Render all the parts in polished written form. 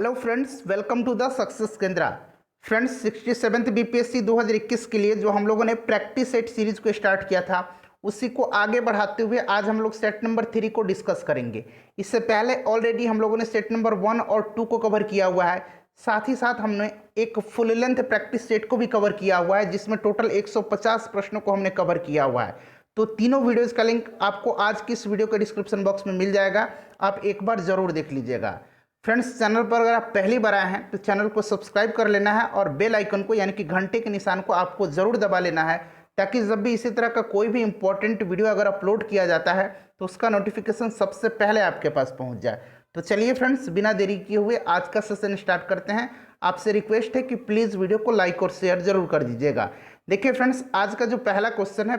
Hello friends, welcome to the success Kendra. Friends, 67th BPSC 2021 के लिए जो हम लोगों ने प्रैक्टिस सेट सीरीज को स्टार्ट किया था उसी को आगे बढ़ाते हुए आज हम लोग सेट नंबर 3 को डिस्कस करेंगे। इससे पहले ऑलरेडी हम लोगों ने सेट नंबर 1 और 2 को कवर किया हुआ है। साथ ही साथ हमने एक फुल लेंथ प्रैक्टिस सेट को भी कवर किया हुआ है जिसमें टोटल 150 प्रश्नों को हमने कवर किया हुआ है। तो तीनों वीडियोज़ का लिंक आपको आज की इस वीडियो के डिस्क्रिप्शन बॉक्स में मिल जाएगा, आप एक बार ज़रूर देख लीजिएगा। फ्रेंड्स, चैनल पर अगर आप पहली बार आए हैं तो चैनल को सब्सक्राइब कर लेना है और बेल आइकन को यानी कि घंटे के निशान को आपको ज़रूर दबा लेना है, ताकि जब भी इसी तरह का कोई भी इंपॉर्टेंट वीडियो अगर अपलोड किया जाता है तो उसका नोटिफिकेशन सबसे पहले आपके पास पहुंच जाए। तो चलिए फ्रेंड्स, बिना देरी किए हुए आज का सेशन स्टार्ट करते हैं। आपसे रिक्वेस्ट है कि प्लीज़ वीडियो को लाइक और शेयर जरूर कर दीजिएगा। देखिए फ्रेंड्स, आज का जो पहला क्वेश्चन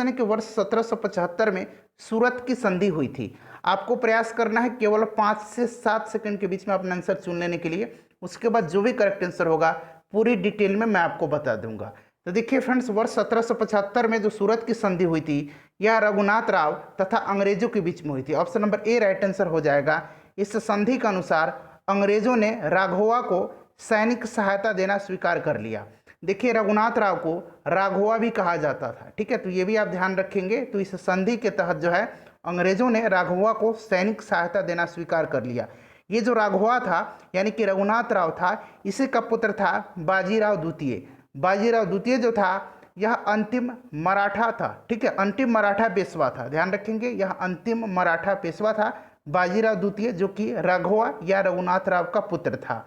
है कि वर्ष 1775 में सूरत की संधि हुई थी। आपको प्रयास करना है केवल 5 से 7 सेकंड के बीच में अपना आंसर चुन लेने के लिए। उसके बाद जो भी करेक्ट आंसर होगा पूरी डिटेल में मैं आपको बता दूंगा। तो देखिए फ्रेंड्स, वर्ष 1775 में जो सूरत की संधि हुई थी यह रघुनाथ राव तथा अंग्रेजों के बीच में हुई थी। Option number A right answer हो जाएगा। इस संधि के अनुसार अंग्रेजों ने राघवा को सैनिक सहायता देना स्वीकार कर लिया। देखिए, रघुनाथ राव को राघवा भी कहा जाता था, ठीक है, तो ये भी आप ध्यान रखेंगे। तो इस संधि के तहत जो है अंग्रेजों ने राघवा को सैनिक सहायता देना स्वीकार कर लिया। ये जो राघवा था यानी कि रघुनाथ राव था, इसी का पुत्र था बाजीराव द्वितीय। बाजीराव द्वितीय जो था यह अंतिम मराठा था, ठीक है, अंतिम मराठा पेशवा था। ध्यान रखेंगे, यह अंतिम मराठा पेशवा था बाजीराव द्वितीय, जो कि राघवा या रघुनाथ राव का पुत्र था।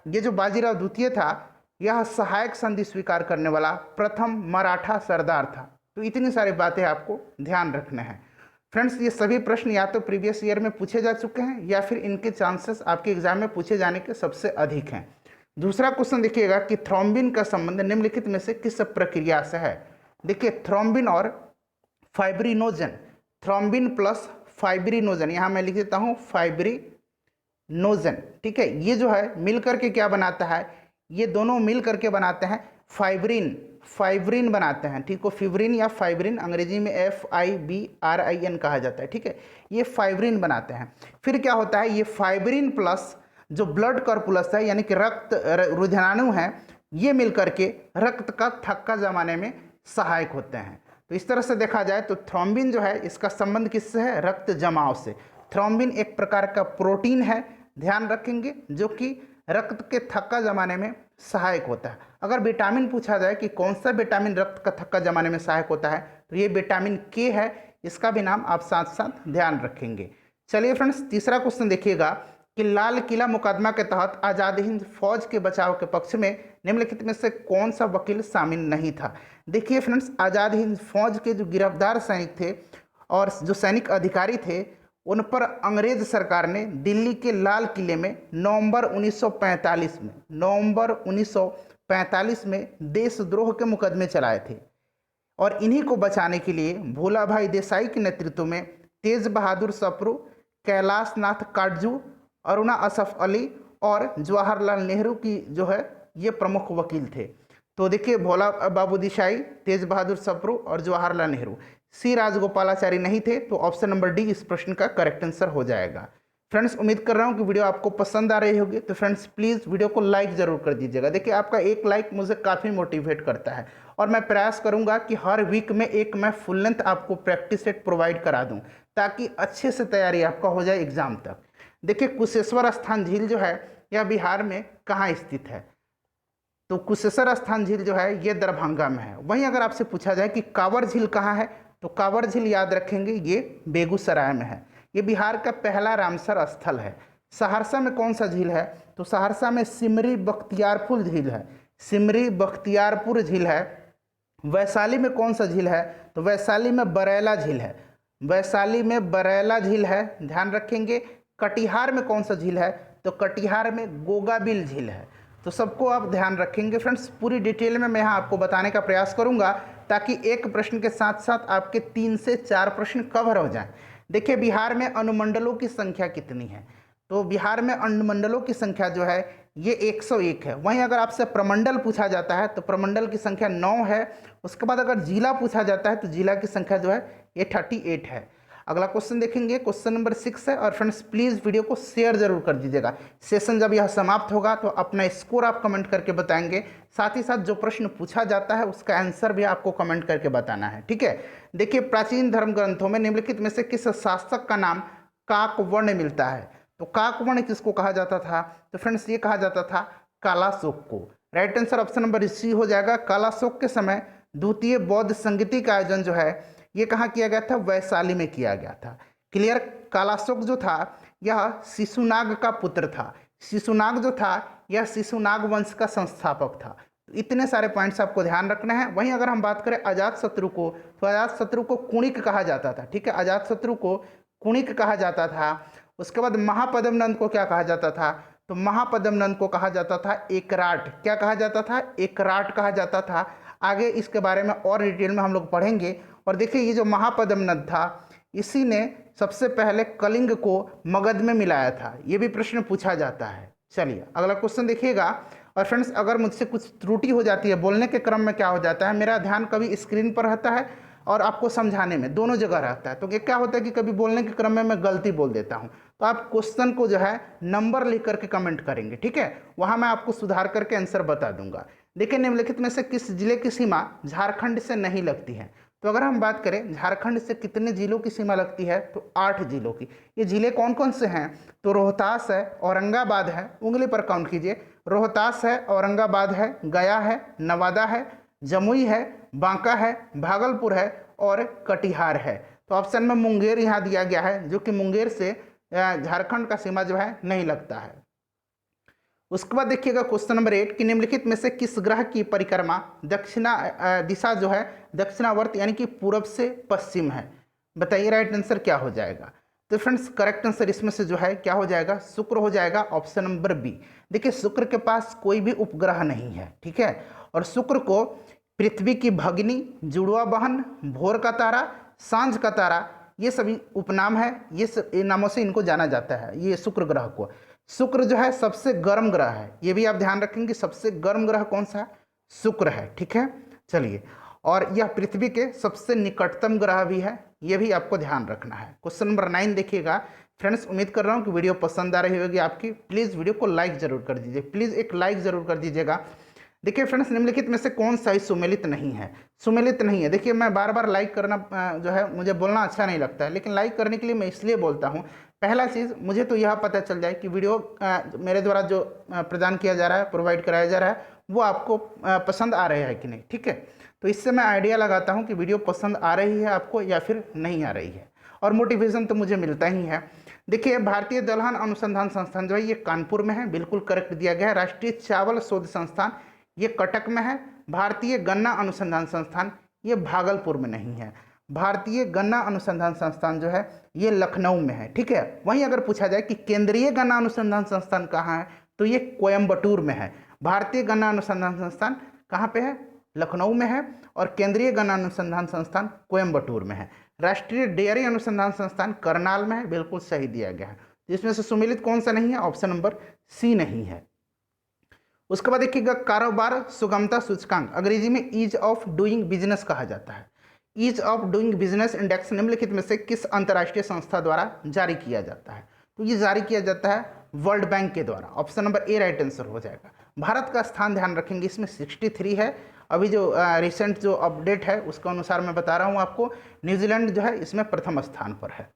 ये जो बाजीराव द्वितीय था यह सहायक संधि स्वीकार करने वाला प्रथम मराठा सरदार था। तो इतनी सारी बातें आपको ध्यान रखना है। फ्रेंड्स, ये सभी प्रश्न या तो प्रीवियस ईयर में पूछे जा चुके हैं या फिर इनके चांसेस आपके एग्जाम में पूछे जाने के सबसे अधिक हैं। दूसरा क्वेश्चन देखिएगा कि थ्रोम्बिन का संबंध निम्नलिखित में से किस प्रक्रिया से है। देखिए, थ्रोम्बिन और फाइब्रिनोजन, थ्रोम्बिन प्लस फाइब्रिनोजन, यहाँ मैं लिख देता हूँ फाइब्रिनोजन, ठीक है, ये जो है मिलकर के क्या बनाता है, ये दोनों मिल करके बनाते हैं फाइब्रिन, फाइब्रिन बनाते हैं, ठीक है, फिब्रिन या फाइब्रिन अंग्रेजी में FIBRIN कहा जाता है, ठीक है, ये फाइब्रिन बनाते हैं। फिर क्या होता है, ये फाइब्रिन प्लस जो ब्लड कर्पुलस है यानी कि रक्त रुधिराणु है, ये मिलकर के रक्त का थक्का जमाने में सहायक होते हैं। तो इस तरह से देखा जाए तो थ्रोम्बिन जो है इसका संबंध किससे है, रक्त जमाव से। थ्रोम्बिन एक प्रकार का प्रोटीन है, ध्यान रखेंगे, जो कि रक्त के थक्का जमाने में सहायक होता है। अगर विटामिन पूछा जाए कि कौन सा विटामिन रक्त का थक्का जमाने में सहायक होता है तो ये विटामिन के है, इसका भी नाम आप साथ साथ ध्यान रखेंगे। चलिए फ्रेंड्स, तीसरा क्वेश्चन देखिएगा कि लाल किला मुकदमा के तहत आज़ाद हिंद फौज के बचाव के पक्ष में निम्नलिखित में से कौन सा वकील शामिल नहीं था। देखिए फ्रेंड्स, आज़ाद हिंद फौज के जो गिरफ्तार सैनिक थे और जो सैनिक अधिकारी थे उन पर अंग्रेज सरकार ने दिल्ली के लाल किले में नवंबर 1945 में देशद्रोह के मुकदमे चलाए थे। और इन्हीं को बचाने के लिए भोला भाई देसाई के नेतृत्व में तेज बहादुर सप्रू, कैलाश नाथ काटजू, अरुणा असफ अली और जवाहरलाल नेहरू की जो है ये प्रमुख वकील थे। तो देखिए, भोला बाबू देसाई, तेज बहादुर सप्रू और जवाहरलाल नेहरू। सी राजगोपालाचारी नहीं थे, तो ऑप्शन नंबर डी इस प्रश्न का करेक्ट आंसर हो जाएगा। फ्रेंड्स, उम्मीद कर रहा हूँ कि वीडियो आपको पसंद आ रही होगी। तो फ्रेंड्स, प्लीज़ वीडियो को लाइक ज़रूर कर दीजिएगा। देखिए, आपका एक लाइक मुझे काफ़ी मोटिवेट करता है और मैं प्रयास करूँगा कि हर वीक में एक मैं फुल लेंथ आपको प्रैक्टिस सेट प्रोवाइड करा दूँ, ताकि अच्छे से तैयारी आपका हो जाए एग्जाम तक। देखिए, कुशेश्वर स्थान झील जो है यह बिहार में कहाँ स्थित है, तो कुशेश्वर स्थान झील जो है ये दरभंगा में है। वहीं अगर आपसे पूछा जाए कि कांवर झील कहाँ है, तो कांवर झील याद रखेंगे ये बेगूसराय में है। ये बिहार का पहला रामसर स्थल है। सहरसा में कौन सा झील है, तो सहरसा में सिमरी बख्तियारपुर झील है, सिमरी बख्तियारपुर झील है। वैशाली में कौन सा झील है, तो वैशाली में बरैला झील है, वैशाली में बरैला झील है, ध्यान रखेंगे। कटिहार में कौन सा झील है, तो कटिहार में गोगाबिल झील है। तो सबको आप ध्यान रखेंगे। फ्रेंड्स, पूरी डिटेल में मैं यहाँ आपको बताने का प्रयास करूँगा, ताकि एक प्रश्न के साथ साथ आपके 3 से 4 प्रश्न कवर हो जाएं। देखिए, बिहार में अनुमंडलों की संख्या कितनी है, तो बिहार में अनुमंडलों की संख्या जो है ये 101 है। वहीं अगर आपसे प्रमंडल पूछा जाता है तो प्रमंडल की संख्या 9 है। उसके बाद अगर जिला पूछा जाता है तो जिला की संख्या जो है ये 38 है। अगला क्वेश्चन देखेंगे, क्वेश्चन नंबर 6 है। और फ्रेंड्स प्लीज़ वीडियो को शेयर जरूर कर दीजिएगा। सेशन जब यह समाप्त होगा तो अपना स्कोर आप कमेंट करके बताएंगे, साथ ही साथ जो प्रश्न पूछा जाता है उसका आंसर भी आपको कमेंट करके बताना है, ठीक है। देखिए, प्राचीन धर्म ग्रंथों में निम्नलिखित में से किस शासक का नाम काकवर्ण मिलता है? तो काकवर्ण किसको कहा जाता था? तो फ्रेंड्स ये कहा जाता था कालाशोक को। Right answer option number C हो जाएगा। कालाशोक के समय द्वितीय बौद्ध संगीति का आयोजन जो है ये कहाँ किया गया था? वैशाली में किया गया था। क्लियर। कालाशोक जो था यह शिशुनाग का पुत्र था। शिशुनाग जो था यह शिशुनाग वंश का संस्थापक था। तो इतने सारे पॉइंट्स आपको ध्यान रखना है। वहीं अगर हम बात करें अजातशत्रु को, तो अजातशत्रु को कुणिक कहा जाता था, ठीक है। अजातशत्रु को कुणिक कहा जाता था। उसके बाद महापद्मनंद को क्या कहा जाता था? तो महापद्मनंद को कहा जाता था एकराट। क्या कहा जाता था? एकराट कहा जाता था। आगे इसके बारे में और डिटेल में हम लोग पढ़ेंगे। और देखिए, ये जो महापद्मनंद था इसी ने सबसे पहले कलिंग को मगध में मिलाया था। ये भी प्रश्न पूछा जाता है। चलिए अगला क्वेश्चन देखिएगा। और फ्रेंड्स अगर मुझसे कुछ त्रुटि हो जाती है, बोलने के क्रम में क्या हो जाता है, मेरा ध्यान कभी स्क्रीन पर रहता है और आपको समझाने में, दोनों जगह रहता है। तो ये क्या होता है कि कभी बोलने के क्रम में मैं गलती बोल देता हूँ, तो आप क्वेश्चन को जो है नंबर लिख करके कमेंट करेंगे, ठीक है। वहाँ मैं आपको सुधार करके आंसर बता दूंगा। देखिए, निम्नलिखित में से किस जिले की सीमा झारखंड से नहीं लगती है? तो अगर हम बात करें झारखंड से कितने जिलों की सीमा लगती है, तो 8 जिलों की। ये जिले कौन कौन से हैं? तो रोहतास है, औरंगाबाद है, उंगली पर काउंट कीजिए। रोहतास है, औरंगाबाद है, गया है, नवादा है, जमुई है, बांका है, भागलपुर है और कटिहार है। तो ऑप्शन में मुंगेर यहाँ दिया गया है, जो कि मुंगेर से झारखंड का सीमा जो है नहीं लगता है। उसके बाद देखिएगा क्वेश्चन नंबर 8 कि निम्नलिखित में से किस ग्रह की परिक्रमा दक्षिणा दिशा जो है दक्षिणावर्त यानी कि पूरब से पश्चिम है? बताइए राइट आंसर क्या हो जाएगा? तो फ्रेंड्स करेक्ट आंसर इसमें से जो है क्या हो जाएगा? शुक्र हो जाएगा, ऑप्शन नंबर बी। देखिए, शुक्र के पास कोई भी उपग्रह नहीं है, ठीक है। और शुक्र को पृथ्वी की भगिनी, जुड़वा बहन, भोर का तारा, सांझ का तारा, ये सभी उपनाम है। ये नामों से इनको जाना जाता है, ये शुक्र ग्रह को। शुक्र जो है सबसे गर्म ग्रह है, ये भी आप ध्यान रखेंगे। सबसे गर्म ग्रह कौन सा है? शुक्र है, ठीक है। चलिए, और यह पृथ्वी के सबसे निकटतम ग्रह भी है, ये भी आपको ध्यान रखना है। क्वेश्चन नंबर 9 देखिएगा। फ्रेंड्स उम्मीद कर रहा हूँ कि वीडियो पसंद आ रही होगी आपकी। प्लीज़ वीडियो को लाइक जरूर कर दीजिए, प्लीज़ एक लाइक जरूर कर दीजिएगा। देखिए फ्रेंड्स, निम्नलिखित में से कौन सा ही सुमेलित नहीं है? सुमेलित नहीं है। देखिए, मैं बार बार लाइक करना जो है मुझे बोलना अच्छा नहीं लगता है, लेकिन लाइक करने के लिए मैं इसलिए बोलता हूँ, पहला चीज़ मुझे तो यह पता चल जाए कि वीडियो मेरे द्वारा जो प्रदान किया जा रहा है, प्रोवाइड कराया जा रहा है, वो आपको पसंद आ रहा है कि नहीं, ठीक है। तो इससे मैं आइडिया लगाता हूँ कि वीडियो पसंद आ रही है आपको या फिर नहीं आ रही है, और मोटिवेशन तो मुझे मिलता ही है। देखिए, भारतीय दलहन अनुसंधान संस्थान जो है ये कानपुर में है, बिल्कुल करेक्ट दिया गया है। राष्ट्रीय चावल शोध संस्थान ये कटक में है। भारतीय गन्ना अनुसंधान संस्थान ये भागलपुर में नहीं है। भारतीय गन्ना अनुसंधान संस्थान जो है ये लखनऊ में है, ठीक है। वहीं अगर पूछा जाए कि केंद्रीय गन्ना अनुसंधान संस्थान कहाँ है, तो ये कोयम्बटूर में है। भारतीय गन्ना अनुसंधान संस्थान कहाँ पे है? लखनऊ में है। और केंद्रीय गन्ना अनुसंधान संस्थान कोयम्बटूर में है। राष्ट्रीय डेयरी अनुसंधान संस्थान करनाल में है, बिल्कुल सही दिया गया है। जिसमें से सुमेलित कौन सा नहीं है? ऑप्शन नंबर सी नहीं है। उसके बाद देखिएगा, कारोबार सुगमता सूचकांक अंग्रेजी में ईज ऑफ डूइंग बिजनेस कहा जाता है। Ease of doing business index निम्नलिखित में से किस अंतर्राष्ट्रीय संस्था द्वारा जारी किया जाता है? तो ये जारी किया जाता है वर्ल्ड बैंक के द्वारा। Option number A right answer हो जाएगा। भारत का स्थान ध्यान रखेंगे, इसमें 63 है। अभी जो रिसेंट जो अपडेट है उसके अनुसार मैं बता रहा हूँ आपको। न्यूजीलैंड जो है इसमें प्रथम स्थान पर है।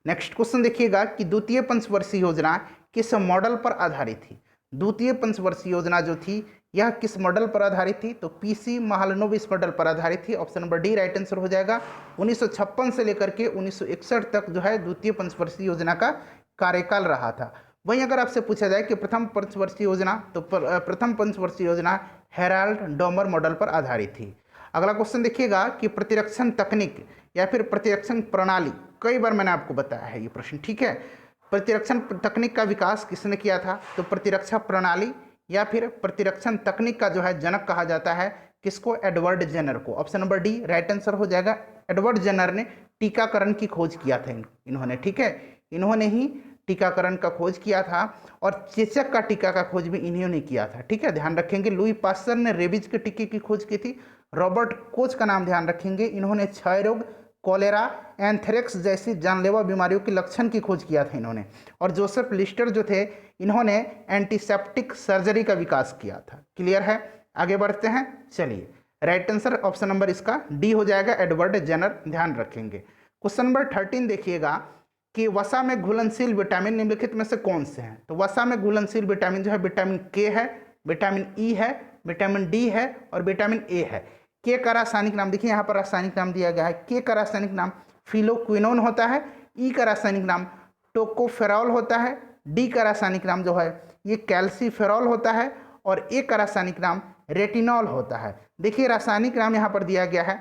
नेक्स्ट क्वेश्चन देखिएगा कि द्वितीय पंचवर्षीय योजना किस मॉडल पर आधारित थी? द्वितीय पंचवर्षीय योजना जो थी यह किस मॉडल पर आधारित थी? तो पीसी महालनोबिस मॉडल पर आधारित थी। Option number D right answer हो जाएगा। 1956 से लेकर के 1961 तक जो है द्वितीय पंचवर्षीय योजना का कार्यकाल रहा था। वहीं अगर आपसे पूछा जाए कि प्रथम पंचवर्षीय योजना, तो प्रथम पंचवर्षीय योजना हेराल्ड डोमर मॉडल पर आधारित थी। अगला क्वेश्चन देखिएगा कि प्रतिरक्षण तकनीक या फिर प्रतिरक्षण प्रणाली, कई बार मैंने आपको बताया है ये प्रश्न, ठीक है। प्रतिरक्षण तकनीक का विकास किसने किया था? तो प्रतिरक्षा प्रणाली या फिर प्रतिरक्षण तकनीक का जो है जनक कहा जाता है किसको? एडवर्ड जेनर को। Option number D right answer हो जाएगा। एडवर्ड जेनर ने टीकाकरण की खोज किया था इन्होंने, ठीक है। इन्होंने ही टीकाकरण का खोज किया था और चेचक का टीका का खोज भी इन्होंने किया था, ठीक है। ध्यान रखेंगे लुई पास्चर ने रेबीज के टीके की खोज की थी। रॉबर्ट कोच का नाम ध्यान रखेंगे, इन्होंने क्षय रोग, कॉलेरा, एंथ्रेक्स जैसी जानलेवा बीमारियों के लक्षण की खोज किया था इन्होंने। और जोसेफ लिस्टर जो थे, इन्होंने एंटीसेप्टिक सर्जरी का विकास किया था। क्लियर है? आगे बढ़ते हैं। चलिए, राइट आंसर ऑप्शन नंबर इसका डी हो जाएगा, एडवर्ड जेनर। ध्यान रखेंगे। क्वेश्चन नंबर 13 देखिएगा कि वसा में घुलनशील विटामिन निम्नलिखित में से कौन से हैं? तो वसा में घुलनशील विटामिन जो है विटामिन के है, विटामिन ई है, विटामिन डी है और विटामिन ए है। के का रासायनिक नाम देखिए, यहाँ पर रासायनिक नाम दिया गया है। के का रासायनिक नाम फिलोक्विनोन होता है, ई का रासायनिक नाम टोकोफेरॉल होता है, डी का रासायनिक नाम जो है ये कैल्सीफेरॉल होता है और ए का रासायनिक नाम रेटिनॉल होता है। देखिए रासायनिक नाम यहाँ पर दिया गया है,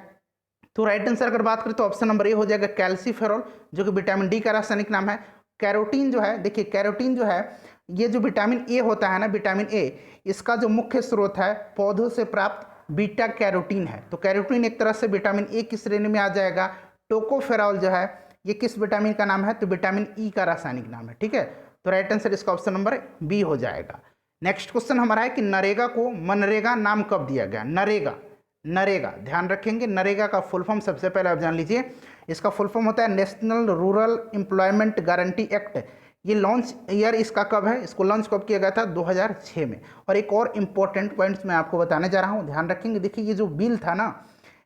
तो राइट आंसर अगर बात करें तो ऑप्शन नंबर ए हो जाएगा, कैल्सीफेरॉल, जो कि विटामिन डी का रासायनिक नाम है। कैरोटीन जो है, देखिए कैरोटीन जो है ये जो विटामिन ए होता है ना, विटामिन ए, इसका जो मुख्य स्रोत है पौधों से प्राप्त बीटा कैरोटीन है। तो कैरोटीन एक तरह से विटामिन ए की श्रेणी में आ जाएगा। टोकोफेरॉल जो है ये किस विटामिन का नाम है? तो विटामिन ई का रासायनिक नाम है। ठीक है, तो राइट आंसर इसका ऑप्शन नंबर बी हो जाएगा। नेक्स्ट क्वेश्चन हमारा है कि नरेगा को मनरेगा नाम कब दिया गया? नरेगा, नरेगा ध्यान रखेंगे। नरेगा का फुल फॉर्म सबसे पहले आप जान लीजिए, इसका फुल फॉर्म होता है national Rural Employment Guarantee act. ये लॉन्च ईयर इसका कब है? इसको लॉन्च कब किया गया था? 2006 में। और एक और इम्पोर्टेंट पॉइंट्स मैं आपको बताने जा रहा हूँ, ध्यान रखेंगे। देखिए ये जो बिल था ना,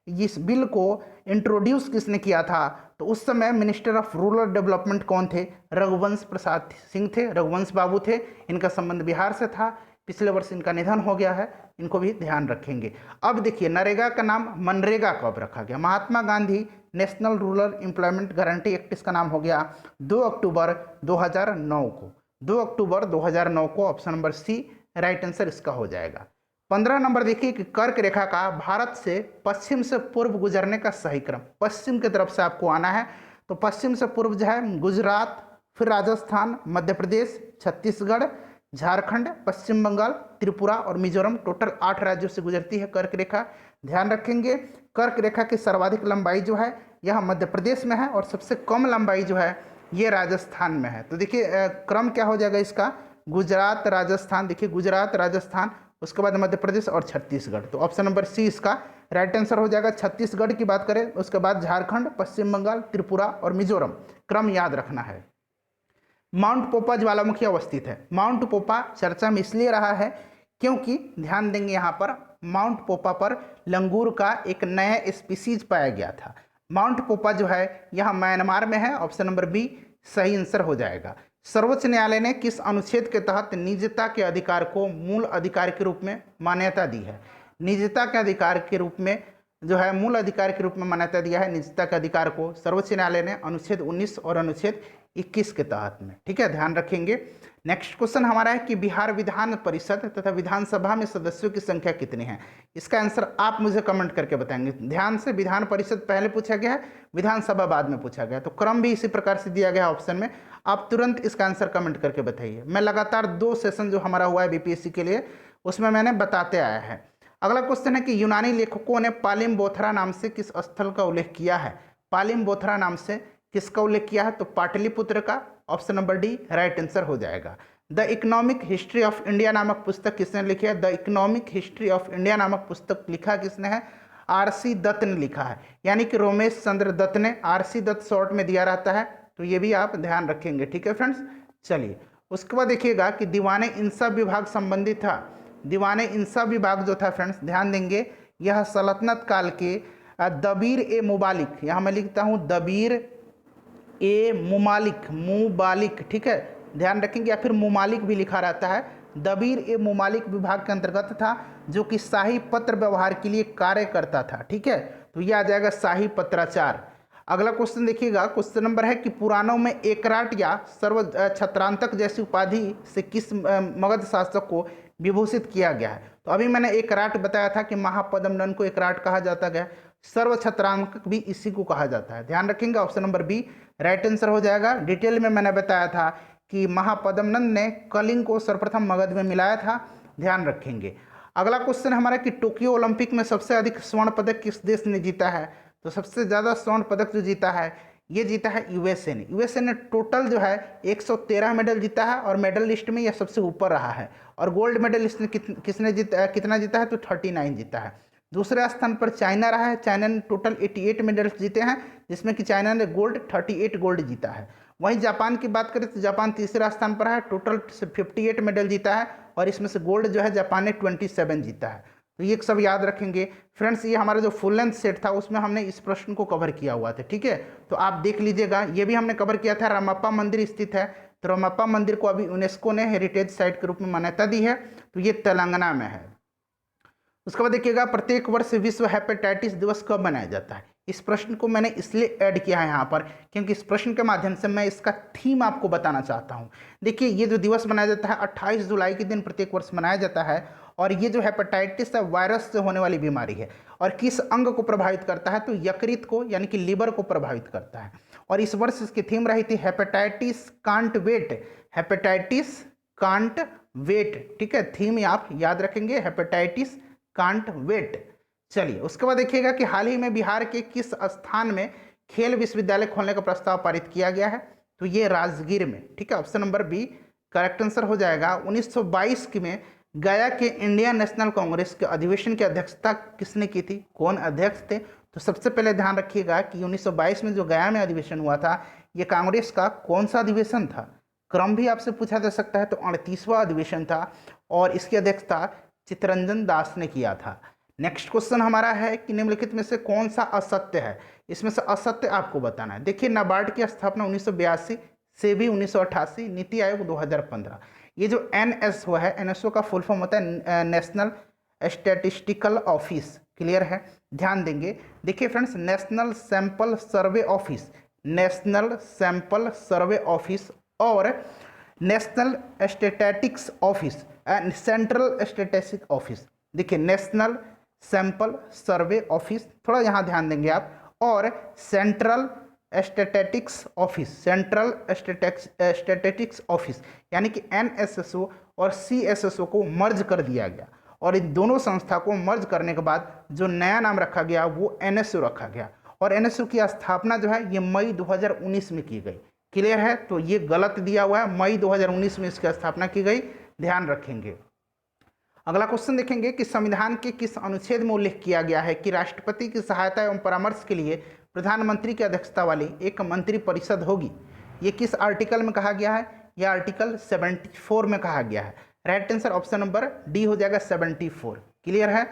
इस बिल को इंट्रोड्यूस किसने किया था? तो उस समय मिनिस्टर ऑफ रूरल डेवलपमेंट कौन थे? रघुवंश प्रसाद सिंह थे, रघुवंश बाबू थे। इनका संबंध बिहार से था, पिछले वर्ष इनका निधन हो गया है, इनको भी ध्यान रखेंगे। अब देखिए नरेगा का नाम मनरेगा कब रखा गया? Mahatma Gandhi National Rural Employment Guarantee Act इसका नाम हो गया 2 अक्टूबर 2009 को। 2 अक्टूबर 2009 को option number C right answer इसका हो जाएगा। 15 नंबर देखिए कि कर्क रेखा का भारत से पश्चिम से पूर्व गुजरने का सही क्रम, पश्चिम की तरफ से आपको आना है। तो पश्चिम से पूर्व जो है गुजरात, फिर राजस्थान, मध्य प्रदेश, छत्तीसगढ़, झारखंड, पश्चिम बंगाल, त्रिपुरा और मिजोरम, टोटल 8 राज्यों से गुजरती है कर्क रेखा। ध्यान रखेंगे कर्क रेखा की सर्वाधिक लंबाई जो है यह मध्य प्रदेश में है और सबसे कम लंबाई जो है ये राजस्थान में है। तो देखिए क्रम क्या हो जाएगा इसका? गुजरात, राजस्थान, देखिए गुजरात, राजस्थान, उसके बाद मध्य प्रदेश और छत्तीसगढ़। तो ऑप्शन नंबर सी इसका राइट आंसर हो जाएगा। छत्तीसगढ़ की बात करें, उसके बाद झारखंड, पश्चिम बंगाल, त्रिपुरा और मिजोरम। क्रम याद रखना है। माउंट पोपा ज्वालामुखी अवस्थित है। माउंट पोपा चर्चा में इसलिए रहा है क्योंकि ध्यान देंगे यहाँ पर माउंट पोपा पर लंगूर का एक नया स्पीसीज पाया गया था। माउंट पोपा जो है यह म्यांमार में है। ऑप्शन नंबर बी सही आंसर हो जाएगा। सर्वोच्च न्यायालय ने किस अनुच्छेद के तहत निजता के अधिकार को मूल अधिकार के रूप में मान्यता दी है? निजता के अधिकार के रूप में जो है मूल अधिकार के रूप में मान्यता दिया है निजता के अधिकार को सर्वोच्च न्यायालय ने अनुच्छेद 19 और अनुच्छेद 21 के तहत में। ठीक है, ध्यान रखेंगे। नेक्स्ट क्वेश्चन हमारा है कि बिहार विधान परिषद तथा विधानसभा में सदस्यों की संख्या कितनी है? इसका आंसर आप मुझे कमेंट करके बताएंगे। ध्यान से, विधान परिषद पहले पूछा गया है, विधानसभा बाद में पूछा गया, तो क्रम भी इसी प्रकार से दिया गया है ऑप्शन में। आप तुरंत इसका आंसर कमेंट करके बताइए। मैं लगातार 2 सेशन जो हमारा हुआ है बीपीएससी के लिए उसमें मैंने बताते आया है। अगला क्वेश्चन है कि यूनानी लेखकों ने पालिम बोथरा नाम से किस स्थल का उल्लेख किया है? पालिम बोथरा नाम से किसका उल्लेख किया है? तो पाटलिपुत्र का। Option number D right answer हो जाएगा। The economic history of India नामक पुस्तक किसने लिखी है? The economic history of India नामक पुस्तक लिखा किसने है? आरसी दत्त ने लिखा है, यानी कि रोमेश चंद्र दत्त ने। आरसी दत्त शॉर्ट में दिया रहता है, तो ये भी आप ध्यान रखेंगे। ठीक है फ्रेंड्स, चलिए उसके बाद देखिएगा कि दीवाने इंसाफ विभाग संबंधित था। दीवाने इंसाफ विभाग जो था फ्रेंड्स, ध्यान देंगे यह सल्तनत काल के दबीर ए मुबालिक, यहाँ मैं लिखता हूँ दबीर ए मुमालिक, मुबालिक, ठीक है ध्यान रखेंगे, या फिर मुमालिक भी लिखा रहता है। दबीर ए मुमालिक विभाग के अंतर्गत था, जो कि शाही पत्र व्यवहार के लिए कार्य करता था। ठीक है, तो यह आ जाएगा शाही पत्राचार। अगला क्वेश्चन देखिएगा, क्वेश्चन नंबर है कि पुराणों में एकराट या सर्व छत्रांतक जैसी उपाधि से किस मगध शासक को विभूषित किया गया है? तो अभी मैंने एकराट बताया था कि महापद्मनंद को एकराट कहा जाता है, सर्व छत्रांतक भी इसी को कहा जाता है। ध्यान रखेंगे, option number B right answer हो जाएगा। डिटेल में मैंने बताया था कि महापद्मनंद ने कलिंग को सर्वप्रथम मगध में मिलाया था। ध्यान रखेंगे। अगला क्वेश्चन हमारा कि टोक्यो ओलंपिक में सबसे अधिक स्वर्ण पदक किस देश ने जीता है? तो सबसे ज़्यादा स्वर्ण पदक जो जीता है ये जीता है यूएसए ने। यूएसए ने टोटल जो है 113 मेडल जीता है और मेडल लिस्ट में यह सबसे ऊपर रहा है। और गोल्ड मेडल इसने कितना जीता है? तो 39 जीता है, दूसरे स्थान पर चाइना रहा है। चाइना ने टोटल 88 मेडल्स जीते हैं, जिसमें कि चाइना ने 38 गोल्ड जीता है। वहीं जापान की बात करें तो जापान तीसरा स्थान पर है, टोटल 58 मेडल जीता है और इसमें से गोल्ड जो है जापान ने 27 जीता है। तो ये सब याद रखेंगे फ्रेंड्स। ये हमारा जो फुल लेंथ सेट था उसमें हमने इस प्रश्न को कवर किया हुआ था, ठीक है। तो आप देख लीजिएगा, ये भी हमने कवर किया था। रामप्पा मंदिर स्थित है, तो रामप्पा मंदिर को अभी यूनेस्को ने हेरिटेज साइट के रूप में मान्यता दी है, तो ये तेलंगाना में है। उसके बाद देखिएगा, प्रत्येक वर्ष विश्व हेपेटाइटिस दिवस कब मनाया जाता है। इस प्रश्न को मैंने इसलिए ऐड किया है यहाँ पर क्योंकि इस प्रश्न के माध्यम से मैं इसका थीम आपको बताना चाहता हूँ। देखिए, ये जो दिवस मनाया जाता है 28 जुलाई के दिन प्रत्येक वर्ष मनाया जाता है, और ये जो हेपेटाइटिस है वायरस से होने वाली बीमारी है, और किस अंग को प्रभावित करता है, तो यकृत को यानी कि लीवर को प्रभावित करता है। और इस वर्ष इसकी थीम रही थी hepatitis can't wait, hepatitis can't wait, ठीक है। थीम आप याद रखेंगे, हेपेटाइटिस कांट वेट। चलिए, उसके बाद देखिएगा कि हाल ही में बिहार के किस स्थान में खेल विश्वविद्यालय खोलने का प्रस्ताव पारित किया गया है, तो ये राजगीर में, ठीक है। Option number B correct answer हो जाएगा। 1922 में गया के इंडियन नेशनल कांग्रेस के अधिवेशन की अध्यक्षता किसने की थी, कौन अध्यक्ष थे, तो सबसे पहले ध्यान रखिएगा कि 1922 में जो गया में अधिवेशन हुआ था, ये कांग्रेस का कौन सा अधिवेशन था। क्रम भी आपसे पूछा जा सकता है, तो 38वां अधिवेशन था और इसकी अध्यक्षता चित्तरंजन दास ने किया था। नेक्स्ट क्वेश्चन हमारा है कि निम्नलिखित में से कौन सा असत्य है। इसमें से असत्य आपको बताना है। देखिए, नाबार्ड की स्थापना 1982 से भी 1988, नीति आयोग 2015। ये जो NS हुआ है, NSO का फुल फॉर्म होता है नेशनल स्टैटिस्टिकल ऑफिस, क्लियर है, ध्यान देंगे। देखिए friends, National Sample Survey Office, National Sample Survey Office और National Statistics Office, Central Statistics Office. देखिए, नेशनल सैंपल सर्वे ऑफिस, थोड़ा यहाँ ध्यान देंगे आप, और Central Statistics Office, Central Statistics Office, यानी कि NSSO और CSSO को मर्ज कर दिया गया, और इन दोनों संस्था को मर्ज करने के बाद जो नया नाम रखा गया वो NSO रखा गया। और NSO की स्थापना जो है ये मई 2019 में की गई, क्लियर है। तो ये गलत दिया हुआ है, मई 2019 में इसकी स्थापना की गई, ध्यान रखेंगे। अगला क्वेश्चन देखेंगे कि संविधान के किस अनुच्छेद में उल्लेख किया गया है कि राष्ट्रपति की सहायता एवं परामर्श के लिए प्रधानमंत्री की अध्यक्षता वाली एक मंत्री परिषद होगी। ये किस आर्टिकल में कहा गया है, यह आर्टिकल 74 में कहा गया है। Right answer option number D हो जाएगा 74, क्लियर है।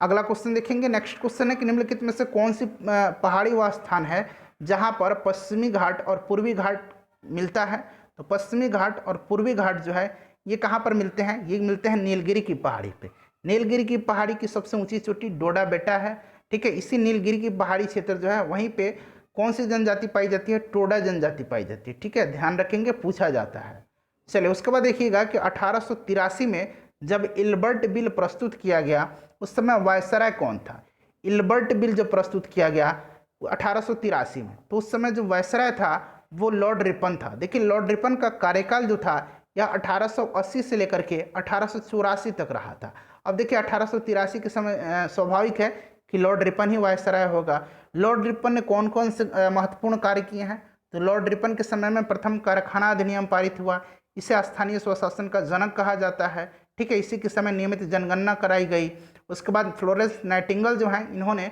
अगला क्वेश्चन देखेंगे, नेक्स्ट क्वेश्चन है कि निम्नलिखित में से कौन सी पहाड़ी वह स्थान है जहाँ पर पश्चिमी घाट और पूर्वी घाट मिलता है। तो पश्चिमी घाट और पूर्वी घाट जो है ये कहाँ पर मिलते हैं, ये मिलते हैं नीलगिरी की पहाड़ी पे। नीलगिरी की पहाड़ी की सबसे ऊंची चोटी डोडा बेटा है, ठीक है। इसी नीलगिरी की पहाड़ी क्षेत्र जो है वहीं पे कौन सी जनजाति पाई जाती है, टोडा जनजाति पाई जाती है, ठीक है, ध्यान रखेंगे, पूछा जाता है। चलिए, उसके बाद देखिएगा कि 1883 में जब इल्बर्ट बिल प्रस्तुत किया गया उस समय वायसराय कौन था। इल्बर्ट बिल जब प्रस्तुत किया गया 1883 में, तो उस समय जो वायसराय था वो लॉर्ड रिपन था। देखिए, लॉर्ड रिपन का कार्यकाल जो था यह 1880 से लेकर के 1884 तक रहा था। अब देखिए, 1883 के समय स्वाभाविक है कि लॉर्ड रिपन ही वायसराय होगा। लॉर्ड रिपन ने कौन कौन से महत्वपूर्ण कार्य किए हैं, तो लॉर्ड रिपन के समय में प्रथम कारखाना अधिनियम पारित हुआ, इसे स्थानीय स्वशासन का जनक कहा जाता है, ठीक है। इसी के समय नियमित जनगणना कराई गई। उसके बाद फ्लोरेंस नाइटिंगेल जो हैं, इन्होंने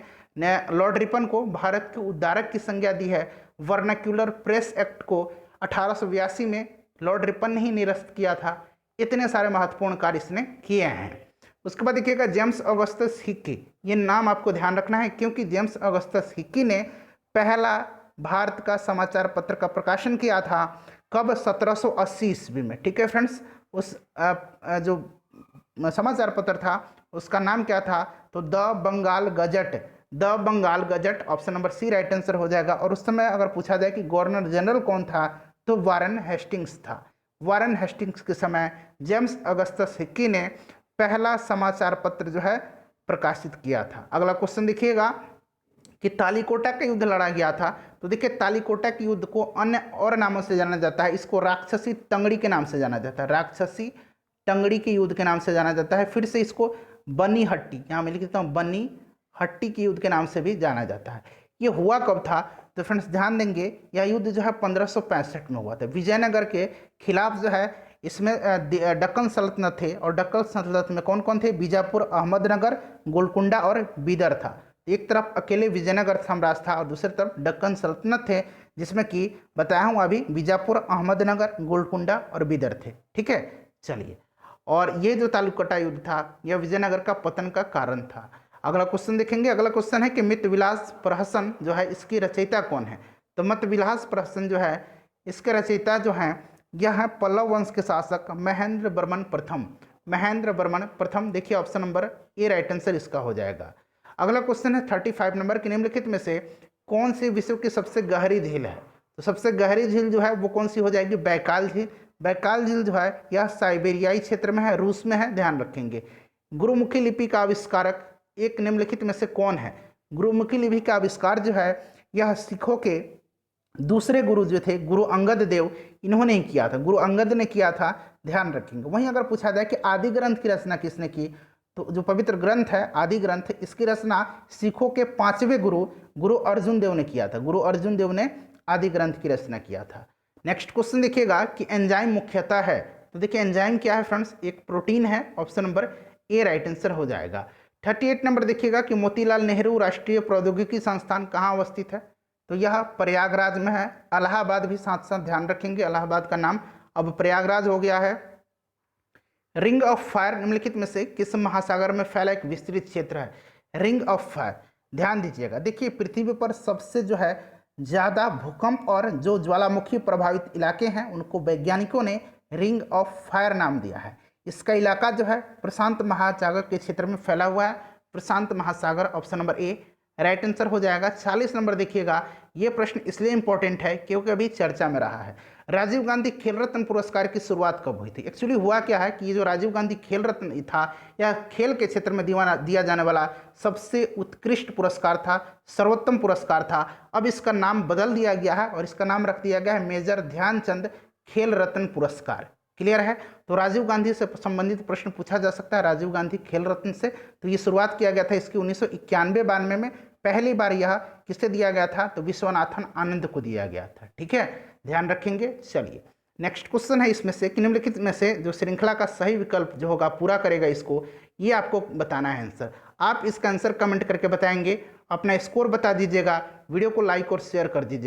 लॉर्ड रिपन को भारत के उद्धारक की संज्ञा दी है। वर्नाक्यूलर प्रेस एक्ट को 1882 में लॉर्ड रिपन ने ही निरस्त किया था। इतने सारे महत्वपूर्ण कार्य इसने किए हैं। उसके बाद देखिएगा, जेम्स ऑगस्टस हिक्की, ये नाम आपको ध्यान रखना है क्योंकि जेम्स ऑगस्टस हिक्की ने पहला भारत का समाचार पत्र का प्रकाशन किया था। कब, 1780 ईस्वी में, ठीक है फ्रेंड्स। उस जो समाचार पत्र था उसका नाम क्या था, तो the Bengal gazette, the Bengal gazette, option number C right answer हो जाएगा। और उस समय अगर पूछा जाए कि गवर्नर जनरल कौन था, तो वारेन हेस्टिंग्स था। वारेन हेस्टिंग्स के समय जेम्स ऑगस्टस हिक्की ने पहला समाचार पत्र जो है प्रकाशित किया था। अगला क्वेश्चन देखिएगा कि तालीकोटा का युद्ध लड़ा गया था। तो देखिए, तालीकोटा के युद्ध को अन्य और नामों से जाना जाता है। इसको राक्षसी टंगड़ी के नाम से जाना जाता है, राक्षसी टंगड़ी के युद्ध के नाम से जाना जाता है। फिर से इसको बनी हट्टी, यहाँ मैं लिख देता हूँ, बनी हट्टी के युद्ध के नाम से भी जाना जाता है। ये हुआ कब था, तो फ्रेंड्स ध्यान देंगे, यह युद्ध जो है 1565 में हुआ था। विजयनगर के खिलाफ जो है इसमें दक्कन सल्तनत थे, और दक्कन सल्तनत में कौन कौन थे? बीजापुर, अहमदनगर, गोलकुंडा और बीदर था। एक तरफ अकेले विजयनगर साम्राज्य था और दूसरी तरफ दक्कन सल्तनत थे, जिसमें कि बताया हूँ अभी बीजापुर, अहमदनगर, गोलकुंडा और बीदर थे। ठीक है, चलिए। और ये जो तालुकटा युद्ध था यह विजयनगर का पतन का कारण था। अगला क्वेश्चन देखेंगे। अगला क्वेश्चन है कि मितविलास प्रहसन जो है इसकी रचयिता कौन है? तो मितविलास प्रहसन जो है इसके रचयिता जो हैं यह है पल्लव वंश के शासक महेंद्र वर्मन प्रथम। महेंद्र वर्मन प्रथम, देखिए option number A right answer इसका हो जाएगा। अगला क्वेश्चन है 35 नंबर के निम्नलिखित में से कौन सी विश्व की सबसे गहरी झील है? तो सबसे गहरी झील जो है वो कौन सी हो जाएगी? बैकाल झील। बैकाल झील जो है यह साइबेरियाई क्षेत्र में है, रूस में है, ध्यान रखेंगे। गुरुमुखी लिपि का आविष्कारक एक निम्नलिखित में से कौन है? गुरुमुखी लिपि का आविष्कार जो है यह सिखों के दूसरे गुरु जो थे गुरु अंगद देव, इन्होंने ही किया था, गुरु अंगद ने किया था, ध्यान रखेंगे। वहीं अगर पूछा जाए कि आदि ग्रंथ की रचना किसने की, तो जो पवित्र ग्रंथ है आदि ग्रंथ, इसकी रचना सिखों के 5वें गुरु गुरु अर्जुन देव ने किया था। गुरु अर्जुन देव ने आदि ग्रंथ की रचना किया था। नेक्स्ट क्वेश्चन देखिएगा कि एंजाइम मुख्यतः है, तो देखिए एंजाइम क्या है फ्रेंड्स? एक प्रोटीन है, option number A right answer हो जाएगा। 38 नंबर देखिएगा कि मोतीलाल नेहरू राष्ट्रीय प्रौद्योगिकी संस्थान कहाँ अवस्थित है? तो यह प्रयागराज में है। इलाहाबाद भी साथ साथ ध्यान रखेंगे, इलाहाबाद का नाम अब प्रयागराज हो गया है। रिंग ऑफ फायर निम्नलिखित में से किस महासागर में फैला एक विस्तृत क्षेत्र है? रिंग ऑफ फायर, ध्यान दीजिएगा। देखिए पृथ्वी पर सबसे जो है ज़्यादा भूकंप और जो ज्वालामुखी प्रभावित इलाके हैं उनको वैज्ञानिकों ने रिंग ऑफ फायर नाम दिया है। इसका इलाका जो है प्रशांत महासागर के क्षेत्र में फैला हुआ है। प्रशांत महासागर, option number A right answer हो जाएगा। 40 नंबर देखिएगा, ये प्रश्न इसलिए इंपॉर्टेंट है क्योंकि अभी चर्चा में रहा है। राजीव गांधी खेल रत्न पुरस्कार की शुरुआत कब हुई थी? एक्चुअली हुआ क्या है कि ये जो राजीव गांधी खेल रत्न था यह खेल के क्षेत्र में दिया जाने वाला सबसे उत्कृष्ट पुरस्कार था, सर्वोत्तम पुरस्कार था। अब इसका नाम बदल दिया गया है और इसका नाम रख दिया गया है मेजर ध्यानचंद खेल रत्न पुरस्कार। क्लियर है? तो राजीव गांधी से संबंधित प्रश्न पूछा जा सकता है, राजीव गांधी खेल रत्न से। तो ये शुरुआत किया गया था इसकी 1991-92 में। पहली बार यह किसे दिया गया था? तो विश्वनाथन आनंद को दिया गया था। ठीक है, ध्यान रखेंगे। चलिए नेक्स्ट क्वेश्चन है इसमें से कि निम्नलिखित में से जो श्रृंखला का सही विकल्प जो होगा पूरा करेगा इसको, ये आपको बताना है आंसर। आप इसका आंसर कमेंट करके बताएंगे, अपना स्कोर बता दीजिएगा, वीडियो को लाइक और शेयर कर दीजिएगा।